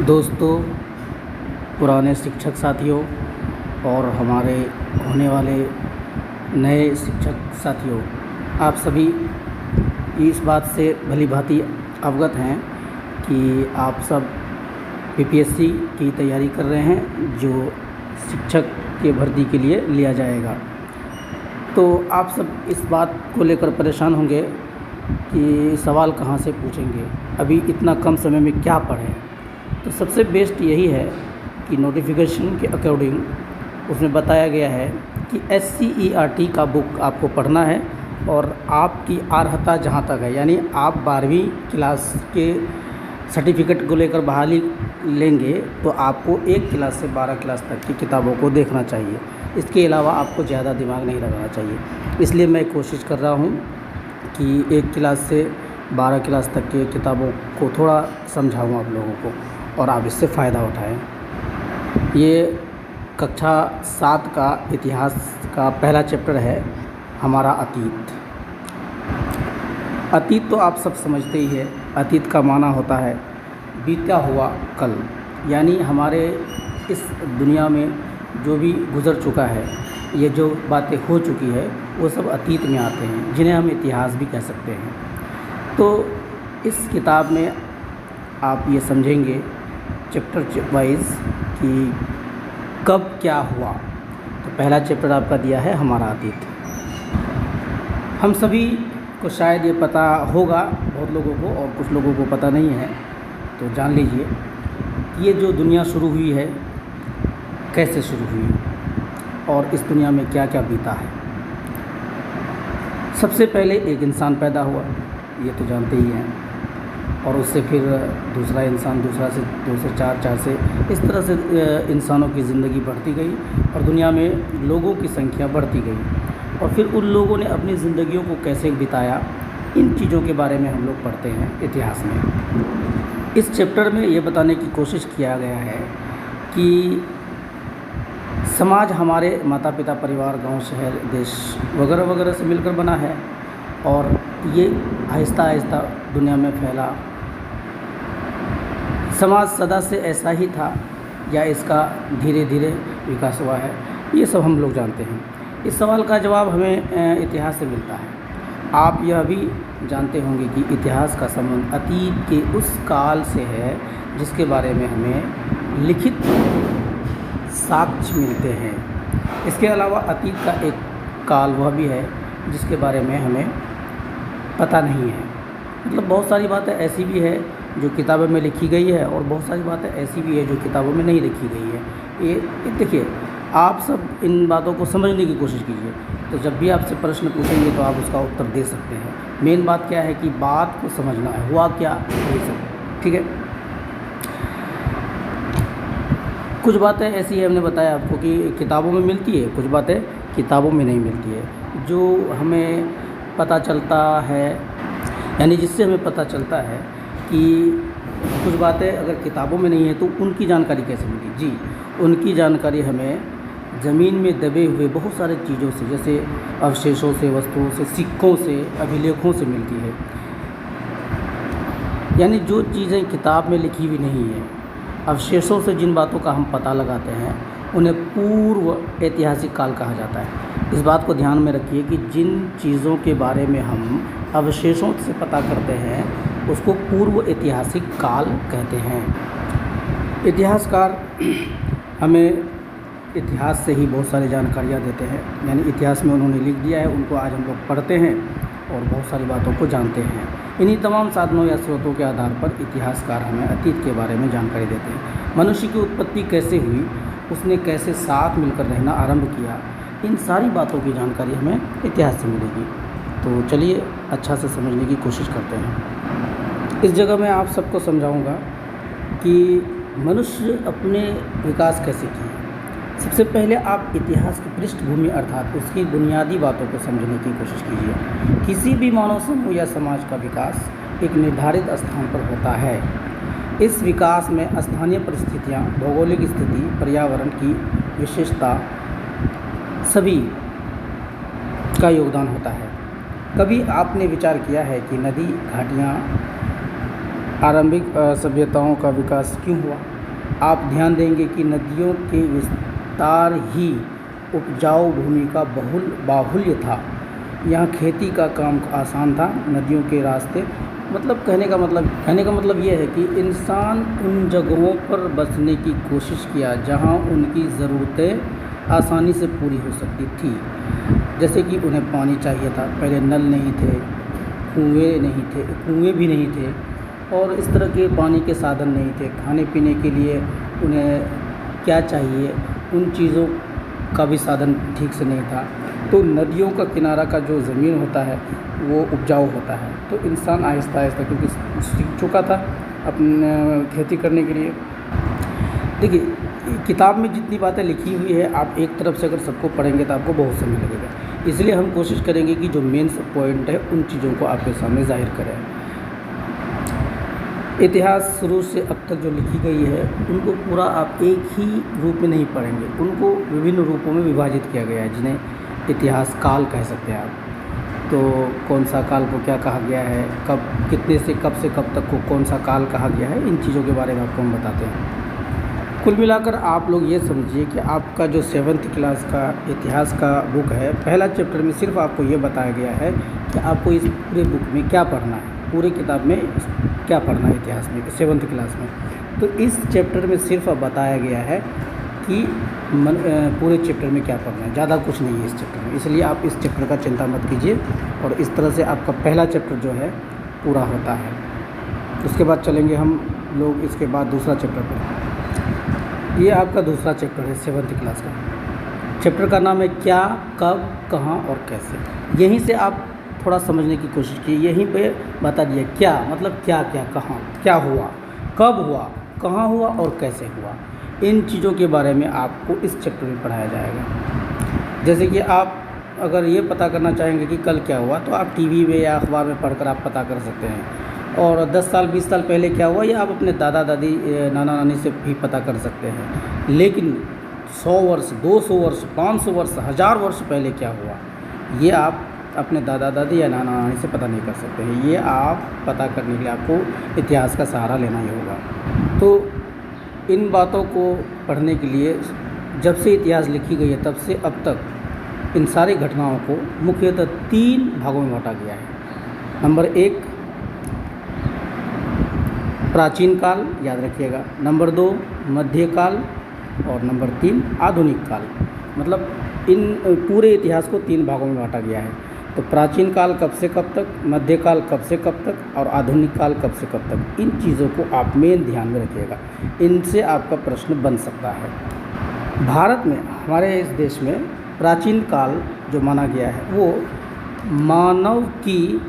दोस्तों, पुराने शिक्षक साथियों और हमारे होने वाले नए शिक्षक साथियों, आप सभी इस बात से भली-भांति अवगत हैं कि आप सब पीपीएससी की तैयारी कर रहे हैं, जो शिक्षक के भर्ती के लिए लिया जाएगा। तो आप सब इस बात को लेकर परेशान होंगे कि सवाल कहाँ से पूछेंगे, अभी इतना कम समय में क्या पढ़ें। तो सबसे बेस्ट यही है कि नोटिफिकेशन के अकॉर्डिंग उसमें बताया गया है कि SCERT का बुक आपको पढ़ना है और आपकी अर्हता जहाँ तक है, यानी आप 12वीं क्लास के सर्टिफिकेट को लेकर बहाली लेंगे तो आपको 1 क्लास से 12 क्लास तक की किताबों को देखना चाहिए। इसके अलावा आपको ज़्यादा दिमाग नहीं लगाना चाहिए। इसलिए मैं कोशिश कर रहा हूँ कि 1 क्लास से 12 क्लास तक की किताबों को थोड़ा समझाऊँ आप लोगों को और आप इससे फ़ायदा उठाएं। ये कक्षा 7 का इतिहास का पहला चैप्टर है, हमारा अतीत। अतीत तो आप सब समझते ही है। अतीत का माना होता है बीता हुआ कल, यानी हमारे इस दुनिया में जो भी गुज़र चुका है, ये जो बातें हो चुकी है वो सब अतीत में आते हैं, जिन्हें हम इतिहास भी कह सकते हैं। तो इस किताब में आप ये समझेंगे चैप्टर वाइज कि कब क्या हुआ। तो पहला चैप्टर आपका दिया है हमारा अतीत। हम सभी को शायद ये पता होगा, बहुत लोगों को, और कुछ लोगों को पता नहीं है। तो जान लीजिए ये जो दुनिया शुरू हुई है कैसे शुरू हुई और इस दुनिया में क्या क्या बीता है। सबसे पहले एक इंसान पैदा हुआ, ये तो जानते ही हैं, और उससे फिर दूसरा इंसान, दूसरा से 2 से 4, 4 से इस तरह से इंसानों की ज़िंदगी बढ़ती गई और दुनिया में लोगों की संख्या बढ़ती गई। और फिर उन लोगों ने अपनी ज़िंदगियों को कैसे बिताया, इन चीज़ों के बारे में हम लोग पढ़ते हैं इतिहास में। इस चैप्टर में ये बताने की कोशिश किया गया है कि समाज हमारे माता पिता, परिवार, गांव, शहर, देश वगैरह वगैरह से मिलकर बना है और ये आहिस्ता आहिस्ता दुनिया में फैला। समाज सदा से ऐसा ही था या इसका धीरे धीरे विकास हुआ है, ये सब हम लोग जानते हैं। इस सवाल का जवाब हमें इतिहास से मिलता है। आप यह भी जानते होंगे कि इतिहास का संबंध अतीत के उस काल से है जिसके बारे में हमें लिखित साक्ष्य मिलते हैं। इसके अलावा अतीत का एक काल वह भी है जिसके बारे में हमें पता नहीं है। मतलब बहुत सारी बातें ऐसी भी है जो किताबों में लिखी गई है और बहुत सारी बातें ऐसी भी है जो किताबों में नहीं लिखी गई है। ये देखिए, आप सब इन बातों को समझने की कोशिश कीजिए, तो जब भी आपसे प्रश्न पूछेंगे तो आप उसका उत्तर दे सकते हैं। मेन बात क्या है कि बात को समझना है, हुआ क्या, ये सब ठीक है। कुछ बातें ऐसी है, हमने बताया आपको कि किताबों में मिलती है, कुछ बातें किताबों में नहीं मिलती है। जो हमें पता चलता है, यानी जिससे हमें पता चलता है कि कुछ बातें अगर किताबों में नहीं है तो उनकी जानकारी कैसे मिली। जी, उनकी जानकारी हमें ज़मीन में दबे हुए बहुत सारे चीज़ों से, जैसे अवशेषों से, वस्तुओं से, सिक्कों से, अभिलेखों से मिलती है। यानी जो चीज़ें किताब में लिखी हुई नहीं है, अवशेषों से जिन बातों का हम पता लगाते हैं उन्हें पूर्व ऐतिहासिक काल कहा जाता है। इस बात को ध्यान में रखिए कि जिन चीज़ों के बारे में हम अवशेषों से पता करते हैं उसको पूर्व ऐतिहासिक काल कहते हैं। इतिहासकार हमें इतिहास से ही बहुत सारी जानकारियाँ देते हैं, यानी इतिहास में उन्होंने लिख दिया है, उनको आज हम लोग पढ़ते हैं और बहुत सारी बातों को जानते हैं। इन्हीं तमाम साधनों या स्रोतों के आधार पर इतिहासकार हमें अतीत के बारे में जानकारी देते हैं। मनुष्य की उत्पत्ति कैसे हुई, उसने कैसे साथ मिलकर रहना आरंभ किया, इन सारी बातों की जानकारी हमें इतिहास से मिलेगी। तो चलिए अच्छा से समझने की कोशिश करते हैं। इस जगह मैं आप सबको समझाऊंगा कि मनुष्य अपने विकास कैसे किए। सबसे पहले आप इतिहास की पृष्ठभूमि अर्थात उसकी बुनियादी बातों को समझने की कोशिश कीजिए। किसी भी मानव समूह या समाज का विकास एक निर्धारित स्थान पर होता है। इस विकास में स्थानीय परिस्थितियाँ, भौगोलिक स्थिति, पर्यावरण की विशेषता सभी का योगदान होता है। कभी आपने विचार किया है कि नदी, घाटियाँ, आरंभिक सभ्यताओं का विकास क्यों हुआ? आप ध्यान देंगे कि नदियों के विस्तार ही उपजाऊ भूमि का बाहुल्य था। यहाँ खेती का काम आसान था। नदियों के रास्ते मतलब कहने का मतलब ये है कि इंसान उन जगहों पर बसने की कोशिश किया जहाँ उनकी ज़रूरतें आसानी से पूरी हो सकती थी। जैसे कि उन्हें पानी चाहिए था, पहले नल नहीं थे, कुएँ भी नहीं थे और इस तरह के पानी के साधन नहीं थे। खाने पीने के लिए उन्हें क्या चाहिए, उन चीज़ों का भी साधन ठीक से नहीं था। तो नदियों का किनारा का जो ज़मीन होता है वो उपजाऊ होता है। तो इंसान आहिस्ता आहिस्ता क्योंकि सीख चुका था अपने खेती करने के लिए। देखिए किताब में जितनी बातें लिखी हुई है, आप एक तरफ से अगर सबको पढ़ेंगे तो आपको बहुत समय लगेगा। इसलिए हम कोशिश करेंगे कि जो मेन पॉइंट है उन चीज़ों को आपके सामने जाहिर करें। इतिहास शुरू से अब तक जो लिखी गई है उनको पूरा आप एक ही रूप में नहीं पढ़ेंगे, उनको विभिन्न रूपों में विभाजित किया गया है, जिन्हें इतिहास काल कह सकते हैं आप। तो कौन सा काल को क्या कहा गया है, कब कितने से कब तक को कौन सा काल कहा गया है, इन चीज़ों के बारे में आपको हम बताते हैं। कुल मिलाकर आप लोग ये समझिए कि आपका जो 7th क्लास का इतिहास का बुक है, पहला चैप्टर में सिर्फ आपको ये बताया गया है कि आपको इस पूरे बुक में क्या पढ़ना है, पूरे किताब में क्या पढ़ना है इतिहास में 7th क्लास में। तो इस चैप्टर में सिर्फ अब बताया गया है कि पूरे चैप्टर में क्या पढ़ना है, ज़्यादा कुछ नहीं है इस चैप्टर में। इसलिए आप इस चैप्टर का चिंता मत कीजिए और इस तरह से आपका पहला चैप्टर जो है पूरा होता है। उसके बाद चलेंगे हम लोग इसके बाद दूसरा चैप्टर पर। ये आपका दूसरा चैप्टर है 7th क्लास का। चैप्टर का नाम है क्या, कब, कहाँ और कैसे। यहीं से आप थोड़ा समझने की कोशिश की। यहीं पे बता दिया क्या मतलब क्या क्या, कहाँ क्या हुआ, कब हुआ, कहाँ हुआ और कैसे हुआ। इन चीज़ों के बारे में आपको इस चैप्टर में पढ़ाया जाएगा। जैसे कि आप अगर ये पता करना चाहेंगे कि कल क्या हुआ तो आप टीवी में या अखबार में पढ़कर आप पता कर सकते हैं। और 10 साल 20 साल पहले क्या हुआ या आप अपने दादा दादी नाना नानी से भी पता कर सकते हैं। लेकिन 100 वर्ष 200 वर्ष 500 वर्ष 1000 वर्ष पहले क्या हुआ, ये आप अपने दादा दादी या नाना नानी से पता नहीं कर सकते हैं। ये आप पता करने के लिए आपको इतिहास का सहारा लेना ही होगा। तो इन बातों को पढ़ने के लिए जब से इतिहास लिखी गई है तब से अब तक इन सारी घटनाओं को मुख्यतः 3 भागों में बांटा गया है। नंबर 1 प्राचीन काल, याद रखिएगा। नंबर 2 मध्यकाल और नंबर 3 आधुनिक काल। मतलब इन पूरे इतिहास को 3 भागों में बांटा गया है। तो प्राचीन काल कब से कब तक, मध्यकाल कब से कब तक और आधुनिक काल कब से कब तक। इन चीज़ों को आप मेन ध्यान में रखिएगा, इनसे आपका प्रश्न बन सकता है। भारत में, हमारे इस देश में प्राचीन काल जो माना गया है वो मानव की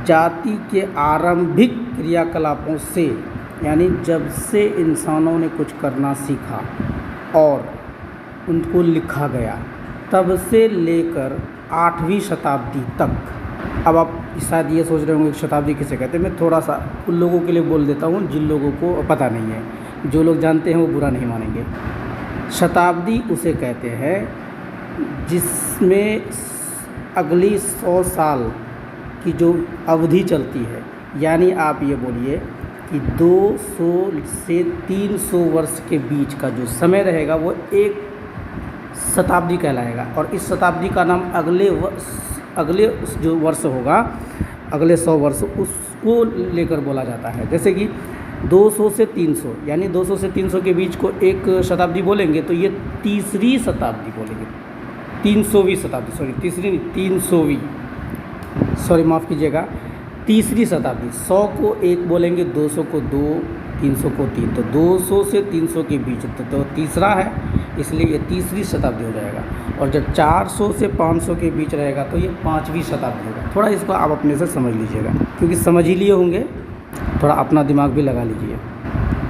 जाति के आरंभिक क्रियाकलापों से, यानी जब से इंसानों ने कुछ करना सीखा और उनको लिखा गया, तब से लेकर 8वीं शताब्दी तक। अब आप शायद ये सोच रहे होंगे कि शताब्दी किसे कहते हैं। मैं थोड़ा सा उन लोगों के लिए बोल देता हूँ जिन लोगों को पता नहीं है। जो लोग जानते हैं वो बुरा नहीं मानेंगे। शताब्दी उसे कहते हैं जिसमें अगली 100 साल की जो अवधि चलती है। यानी आप ये बोलिए कि 200 से 300 वर्ष के बीच का जो समय रहेगा वो एक शताब्दी कहलाएगा। और इस शताब्दी का नाम अगले जो वर्ष होगा, अगले 100 वर्ष, उसको लेकर बोला जाता है। जैसे कि 200 से 300, यानी 200 से 300 के बीच को एक शताब्दी बोलेंगे तो ये तीसरी शताब्दी बोलेंगे, 300वीं शताब्दी, सॉरी तीसरी नहीं 300वीं, सॉरी माफ़ कीजिएगा, तीसरी शताब्दी। 100 को 1 बोलेंगे, 200 को 2, 300 को 3, तो 200 से 300 के बीच तो तीसरा है, इसलिए ये तीसरी शताब्दी हो जाएगा। और जब 400 से 500 के बीच रहेगा तो ये 5वीं शताब्दी होगा। थोड़ा इसको आप अपने से समझ लीजिएगा, क्योंकि समझ ही लिए होंगे, थोड़ा अपना दिमाग भी लगा लीजिए।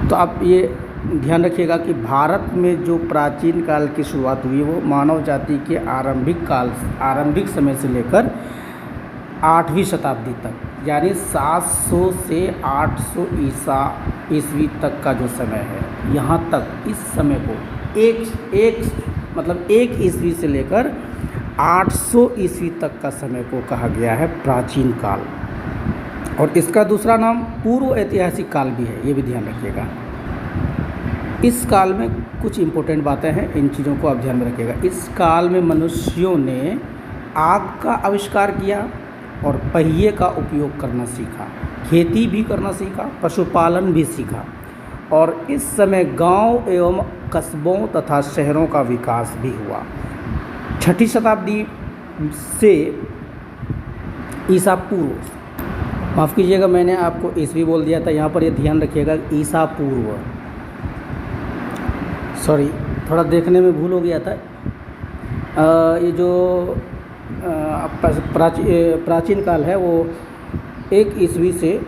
तो आप ये ध्यान रखिएगा कि भारत में जो प्राचीन काल की शुरुआत हुई वो मानव जाति के आरंभिक समय से लेकर 8वीं शताब्दी तक, यानी 700 से 800 ईस्वी तक का जो समय है, यहाँ तक इस समय को एक ईस्वी से लेकर 800 ईस्वी तक का समय को कहा गया है प्राचीन काल। और इसका दूसरा नाम पूर्व ऐतिहासिक काल भी है, ये भी ध्यान रखिएगा। इस काल में कुछ इम्पोर्टेंट बातें हैं, इन चीज़ों को आप ध्यान में रखिएगा। इस काल में मनुष्यों ने आग का आविष्कार किया और पहिए का उपयोग करना सीखा, खेती भी करना सीखा, पशुपालन भी सीखा, और इस समय गांव एवं कस्बों तथा शहरों का विकास भी हुआ। 6ठी शताब्दी से ईसा पूर्व, माफ़ कीजिएगा मैंने आपको ईस्वी बोल दिया था, यहाँ पर ये ध्यान रखिएगा ईसा पूर्व, सॉरी थोड़ा देखने में भूल हो गया था। ये जो प्राचीन काल है वो 1 ईस्वी से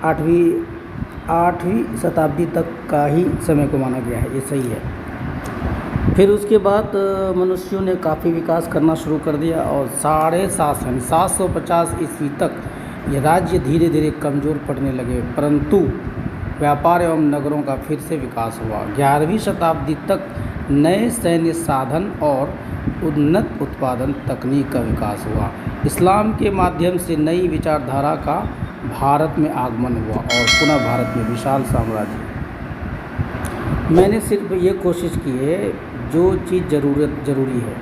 8वीं शताब्दी तक का ही समय को माना गया है, ये सही है। फिर उसके बाद मनुष्यों ने काफ़ी विकास करना शुरू कर दिया और 750 ईस्वी तक ये राज्य धीरे धीरे कमज़ोर पड़ने लगे, परंतु व्यापार एवं नगरों का फिर से विकास हुआ। 11वीं शताब्दी तक नए सैन्य साधन और उन्नत उत्पादन तकनीक का विकास हुआ। इस्लाम के माध्यम से नई विचारधारा का भारत में आगमन हुआ और पुनः भारत में विशाल साम्राज्य। मैंने सिर्फ ये कोशिश की है जो चीज़ ज़रूरी है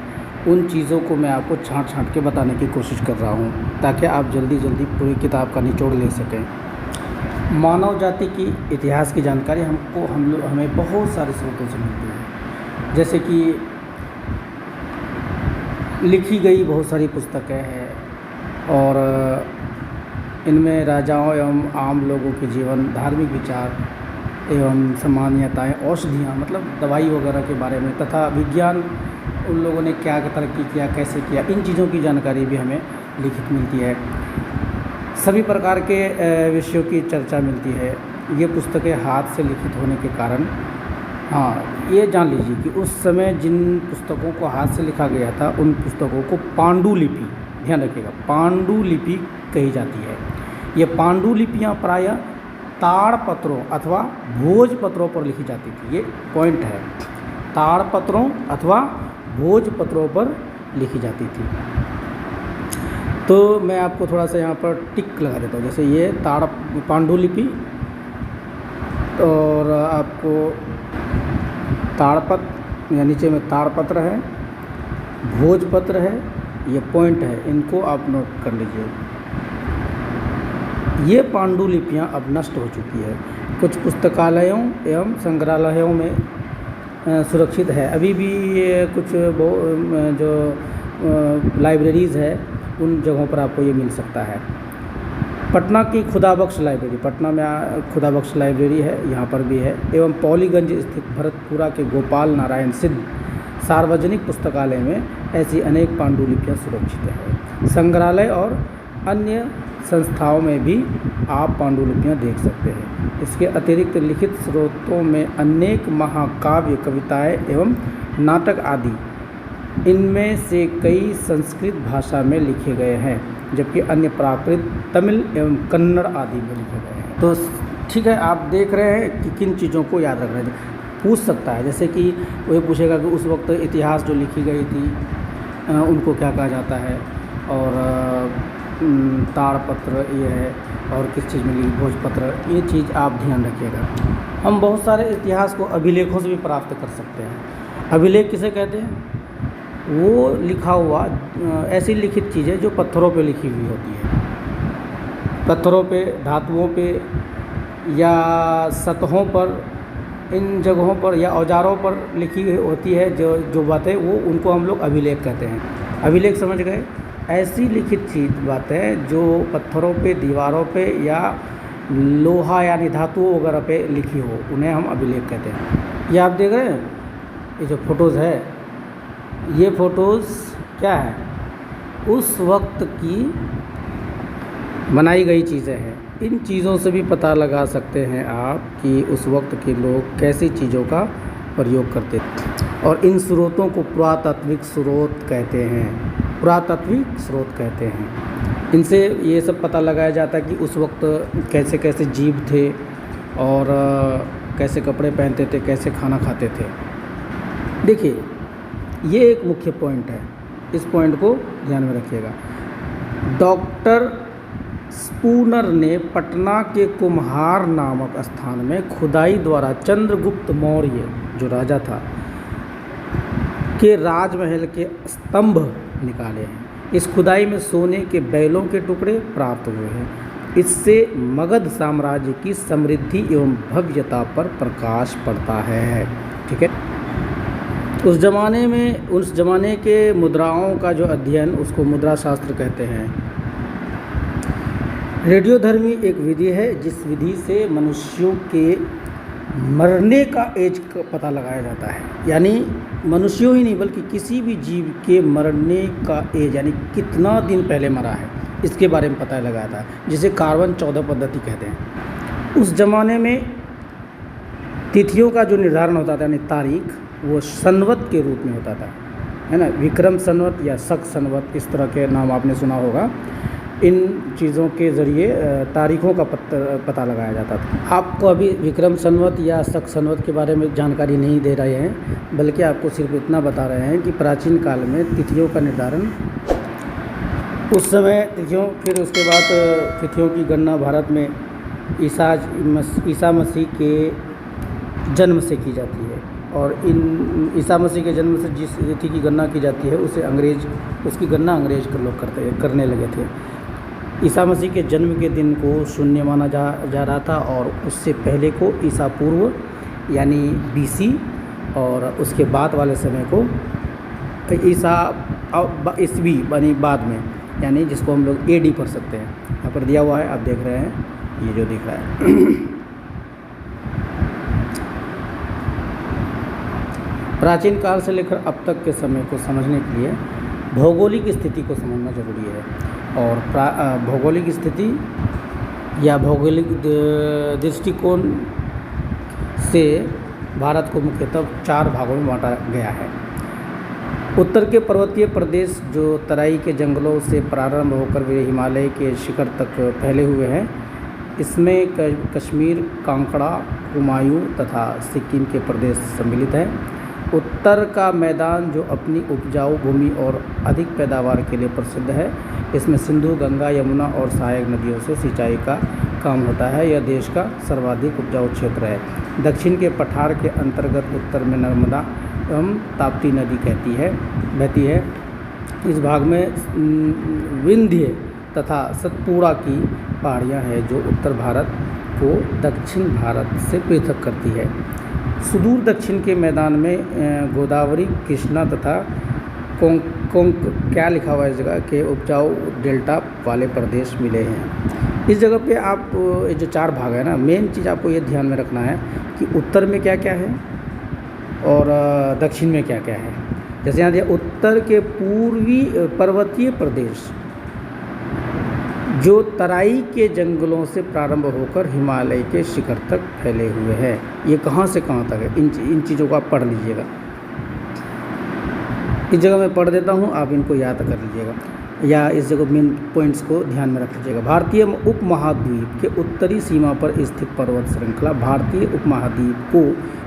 उन चीज़ों को मैं आपको छांट के बताने की कोशिश कर रहा हूँ, ताकि आप जल्दी पूरी किताब का निचोड़ ले सकें। मानव जाति की इतिहास की जानकारी हमें बहुत सारे स्रोतों से मिलती है, जैसे कि लिखी गई बहुत सारी पुस्तकें हैं और इनमें राजाओं एवं आम लोगों के जीवन, धार्मिक विचार एवं सामान्यताएँ, औषधियाँ मतलब दवाई वगैरह के बारे में, तथा विज्ञान उन लोगों ने क्या तरक्की किया, कैसे किया, इन चीज़ों की जानकारी भी हमें लिखित मिलती है। सभी प्रकार के विषयों की चर्चा मिलती है। ये पुस्तकें हाथ से लिखित होने के कारण, हाँ ये जान लीजिए कि उस समय जिन पुस्तकों को हाथ से लिखा गया था उन पुस्तकों को पांडुलिपि, ध्यान रखिएगा, पांडुलिपि कही जाती है। ये पांडुलिपियाँ प्रायः ताड़पत्रों अथवा भोजपत्रों पर लिखी जाती थी। ये पॉइंट है, ताड़पत्रों अथवा भोजपत्रों पर लिखी जाती थी। तो मैं आपको थोड़ा सा यहाँ पर टिक लगा देता हूँ, जैसे ये पांडुलिपि, और आपको ताड़पत्र या नीचे में ताड़पत्र है, भोजपत्र है, ये पॉइंट है, इनको आप नोट कर लीजिए। ये पांडुलिपियाँ अब नष्ट हो चुकी है, कुछ पुस्तकालयों एवं संग्रहालयों में सुरक्षित है। अभी भी ये कुछ जो लाइब्रेरीज़ है उन जगहों पर आपको ये मिल सकता है। पटना की खुदाबख्श लाइब्रेरी, पटना में खुदाबख्श लाइब्रेरी है, यहाँ पर भी है, एवं पौलीगंज स्थित भरतपुरा के गोपाल नारायण सिद्ध सार्वजनिक पुस्तकालय में ऐसी अनेक पांडुलिपियाँ सुरक्षित है। संग्रहालय और अन्य संस्थाओं में भी आप पांडुलिपियाँ देख सकते हैं। इसके अतिरिक्त लिखित स्रोतों में अनेक महाकाव्य, कविताएँ एवं नाटक आदि, इनमें से कई संस्कृत भाषा में लिखे गए हैं, जबकि अन्य प्राकृत, तमिल एवं कन्नड़ आदि में लिखे गए हैं। तो ठीक है, आप देख रहे हैं कि किन चीज़ों को याद रखना है। पूछ सकता है, जैसे कि वो ये पूछेगा कि उस वक्त इतिहास जो लिखी गई थी उनको क्या कहा जाता है, और ताड़पत्र ये है, और किस चीज़ में लिखी, भोजपत्र, ये चीज़ आप ध्यान रखिएगा। हम बहुत सारे इतिहास को अभिलेखों से भी प्राप्त कर सकते हैं। अभिलेख किसे कहते हैं? वो लिखा हुआ ऐसी लिखित चीज़ें जो पत्थरों पे लिखी हुई होती है, पत्थरों पे, धातुओं पे या सतहों पर, इन जगहों पर या औजारों पर लिखी होती है जो बातें, वो उनको हम लोग अभिलेख कहते हैं। अभिलेख समझ गए? ऐसी लिखित चीज़ बातें जो पत्थरों पे, दीवारों पे या लोहा यानी धातुओं वगैरह पे लिखी हो, उन्हें हम अभिलेख कहते हैं। ये आप देख रहे हैं, ये जो फ़ोटोज़ है, ये फ़ोटोज़ क्या है? उस वक्त की बनाई गई चीज़ें हैं। इन चीज़ों से भी पता लगा सकते हैं आप कि उस वक्त के लोग कैसी चीज़ों का प्रयोग करते थे। और इन स्रोतों को पुरातात्विक स्रोत कहते हैं, पुरातात्विक स्रोत कहते हैं। इनसे ये सब पता लगाया जाता है कि उस वक्त कैसे कैसे जीव थे और कैसे कपड़े पहनते थे, कैसे खाना खाते थे। देखिए, ये एक मुख्य पॉइंट है, इस पॉइंट को ध्यान में रखिएगा। डॉक्टर स्पूनर ने पटना के कुम्हार नामक स्थान में खुदाई द्वारा चंद्रगुप्त मौर्य जो राजा था के राजमहल के स्तंभ निकाले हैं। इस खुदाई में सोने के बैलों के टुकड़े प्राप्त हुए हैं। इससे मगध साम्राज्य की समृद्धि एवं भव्यता पर प्रकाश पड़ता है। ठीक है, उस ज़माने के मुद्राओं का जो अध्ययन उसको मुद्रा शास्त्र कहते हैं। रेडियोधर्मी एक विधि है जिस विधि से मनुष्यों के मरने का एज का पता लगाया जाता है, यानी मनुष्यों ही नहीं बल्कि किसी भी जीव के मरने का एज, यानी कितना दिन पहले मरा है, इसके बारे में पता लगाया था, जिसे कार्बन 14 पद्धति कहते हैं। उस ज़माने में तिथियों का जो निर्धारण होता था, यानी तारीख, वो संवत के रूप में होता था, है ना। विक्रम संवत या शक संवत, इस तरह के नाम आपने सुना होगा। इन चीज़ों के ज़रिए तारीखों का पता लगाया जाता था। आपको अभी विक्रम संवत या शक संवत के बारे में जानकारी नहीं दे रहे हैं, बल्कि आपको सिर्फ इतना बता रहे हैं कि प्राचीन काल में तिथियों का निर्धारण उस समय तिथियों, फिर उसके बाद तिथियों की गणना भारत में ईसा मसीह के जन्म से की जाती है। और इन ईसा मसीह के जन्म से जिस तिथि की गणना की जाती है उसकी गणना अंग्रेज लोग करने लगे थे। ईसा मसीह के जन्म के दिन को शून्य माना जा रहा था, और उससे पहले को ईसा पूर्व यानी BC, और उसके बाद वाले समय को ईसा ईस्वी यानी बाद में, यानी जिसको हम लोग AD पढ़ सकते हैं। यहाँ पर दिया हुआ है, आप देख रहे हैं, ये जो दिख रहा है। प्राचीन काल से लेकर अब तक के समय को समझने के लिए भौगोलिक स्थिति को समझना जरूरी है। और भौगोलिक स्थिति या भौगोलिक दृष्टिकोण से भारत को मुख्यतः 4 भागों में बांटा गया है। उत्तर के पर्वतीय प्रदेश जो तराई के जंगलों से प्रारंभ होकर वे हिमालय के शिखर तक फैले हुए हैं, इसमें कश्मीर, कांकड़ा, कुमायूं तथा सिक्किम के प्रदेश सम्मिलित हैं। उत्तर का मैदान जो अपनी उपजाऊ भूमि और अधिक पैदावार के लिए प्रसिद्ध है, इसमें सिंधु, गंगा, यमुना और सहायक नदियों से सिंचाई का काम होता है। यह देश का सर्वाधिक उपजाऊ क्षेत्र है। दक्षिण के पठार के अंतर्गत उत्तर में नर्मदा एवं ताप्ती नदी बहती है। इस भाग में विंध्य तथा सतपुड़ा की पहाड़ियाँ हैं जो उत्तर भारत को दक्षिण भारत से पृथक करती है। सुदूर दक्षिण के मैदान में गोदावरी, कृष्णा तथा क्या लिखा हुआ है इस जगह के उपजाऊ डेल्टा वाले प्रदेश मिले हैं। इस जगह पे आप ये जो 4 भाग है ना, मेन चीज़ आपको ये ध्यान में रखना है कि उत्तर में क्या क्या है और दक्षिण में क्या क्या है। जैसे यहाँ देखिए, उत्तर के पूर्वी पर्वतीय प्रदेश जो तराई के जंगलों से प्रारंभ होकर हिमालय के शिखर तक फैले हुए हैं। ये कहाँ से कहाँ तक है, इन चीज़ों को आप पढ़ लीजिएगा। इस जगह मैं पढ़ देता हूँ, आप इनको याद कर लीजिएगा, या इस जगह मेन पॉइंट्स को ध्यान में रख लीजिएगा। भारतीय उपमहाद्वीप के उत्तरी सीमा पर स्थित पर्वत श्रृंखला भारतीय उपमहाद्वीप को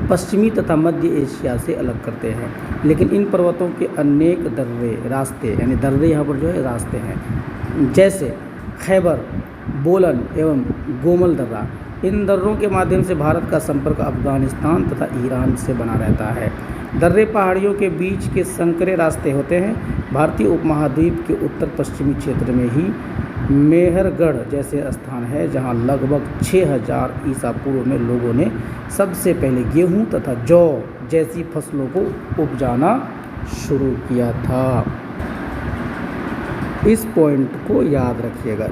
पश्चिमी तथा मध्य एशिया से अलग करते हैं। लेकिन इन पर्वतों के अनेक रास्ते, यानी दर्रे यहाँ पर जो है रास्ते हैं, जैसे खैबर, बोलन एवं गोमल दर्रा। इन दर्रों के माध्यम से भारत का संपर्क अफगानिस्तान तथा ईरान से बना रहता है। दर्रे पहाड़ियों के बीच के संकरे रास्ते होते हैं। भारतीय उपमहाद्वीप के उत्तर पश्चिमी क्षेत्र में ही मेहरगढ़ जैसे स्थान है, जहां लगभग 6000 ईसा पूर्व में लोगों ने सबसे पहले गेहूं तथा जौ जैसी फसलों को उपजाना शुरू किया था। इस पॉइंट को याद रखिएगा,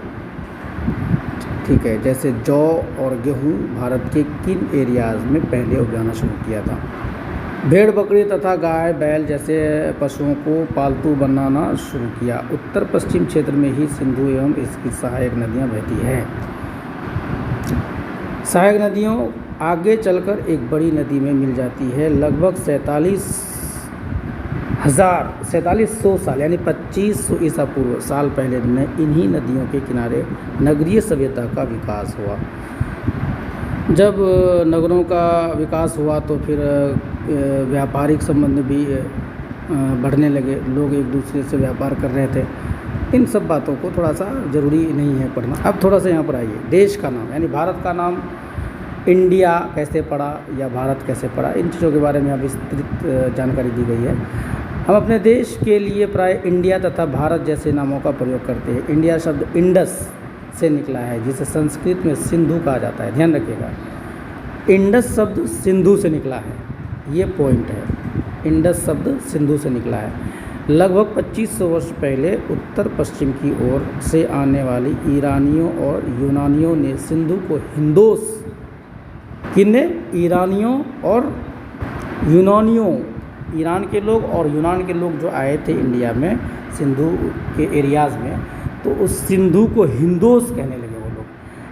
ठीक है। जैसे जौ और गेहूं भारत के किन एरियाज़ में पहले उगाना शुरू किया था। भेड़, बकरी तथा गाय, बैल जैसे पशुओं को पालतू बनाना शुरू किया। उत्तर पश्चिम क्षेत्र में ही सिंधु एवं इसकी सहायक नदियां बहती हैं। सहायक नदियों आगे चलकर एक बड़ी नदी में मिल जाती है। लगभग 4700 साल यानी 2500 ईसा पूर्व साल पहले इन्हीं नदियों के किनारे नगरीय सभ्यता का विकास हुआ। जब नगरों का विकास हुआ तो फिर व्यापारिक संबंध भी बढ़ने लगे। लोग एक दूसरे से व्यापार कर रहे थे, इन सब बातों को थोड़ा सा ज़रूरी नहीं है पढ़ना। अब थोड़ा सा यहाँ पर आइए, देश का नाम यानी भारत का नाम इंडिया कैसे पड़ा या भारत कैसे पड़ा, इन चीज़ों के बारे में अब विस्तृत जानकारी दी गई है। हम अपने देश के लिए प्राय इंडिया तथा भारत जैसे नामों का प्रयोग करते हैं। इंडिया शब्द इंडस से निकला है, जिसे संस्कृत में सिंधु कहा जाता है। ध्यान रखिएगा, इंडस शब्द सिंधु से निकला है, ये पॉइंट है। इंडस शब्द सिंधु से निकला है। लगभग 2500 वर्ष पहले उत्तर पश्चिम की ओर से आने वाली ईरानियों और यूनानियों ने सिंधु को हिंदोस, किन्ने, ईरानियों और यूनानियों, ईरान के लोग और यूनान के लोग जो आए थे इंडिया में सिंधु के एरियाज़ में, तो उस सिंधु को हिंदोस कहने लगे वो लोग,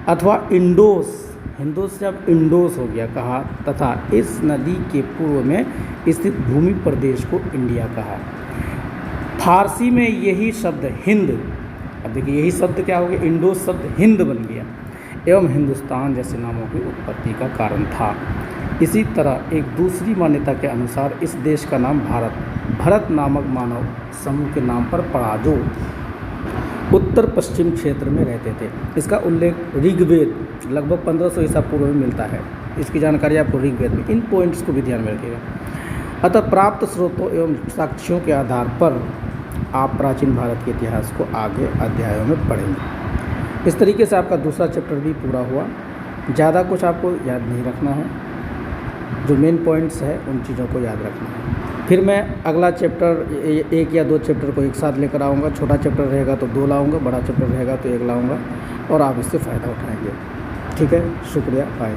अथवा इंडोस। हिंदोस से अब इंडोस हो गया कहा, तथा इस नदी के पूर्व में स्थित भूमि प्रदेश को इंडिया कहा। फारसी में यही शब्द हिंद, अब देखिए यही शब्द क्या हो गया, इंडोस शब्द हिंद बन गया एवं हिंदुस्तान जैसे नामों की उत्पत्ति का कारण था। इसी तरह एक दूसरी मान्यता के अनुसार इस देश का नाम भरत नामक मानव समूह के नाम पर पड़ा, जो उत्तर पश्चिम क्षेत्र में रहते थे। इसका उल्लेख ऋग्वेद लगभग 1500 ईसा पूर्व में मिलता है। इसकी जानकारी आपको ऋग्वेद में, इन पॉइंट्स को भी ध्यान में रखिएगा। अतः प्राप्त स्रोतों एवं साक्ष्यों के आधार पर आप प्राचीन भारत के इतिहास को आगे अध्यायों में पढ़ेंगे। इस तरीके से आपका दूसरा चैप्टर भी पूरा हुआ। ज़्यादा कुछ आपको याद नहीं रखना है, जो मेन पॉइंट्स है उन चीज़ों को याद रखना है। फिर मैं अगला चैप्टर 1 या 2 चैप्टर को एक साथ लेकर आऊँगा। छोटा चैप्टर रहेगा तो 2 लाऊँगा, बड़ा चैप्टर रहेगा तो 1 लाऊँगा, और आप इससे फ़ायदा उठाएंगे। ठीक है, शुक्रिया, बाय।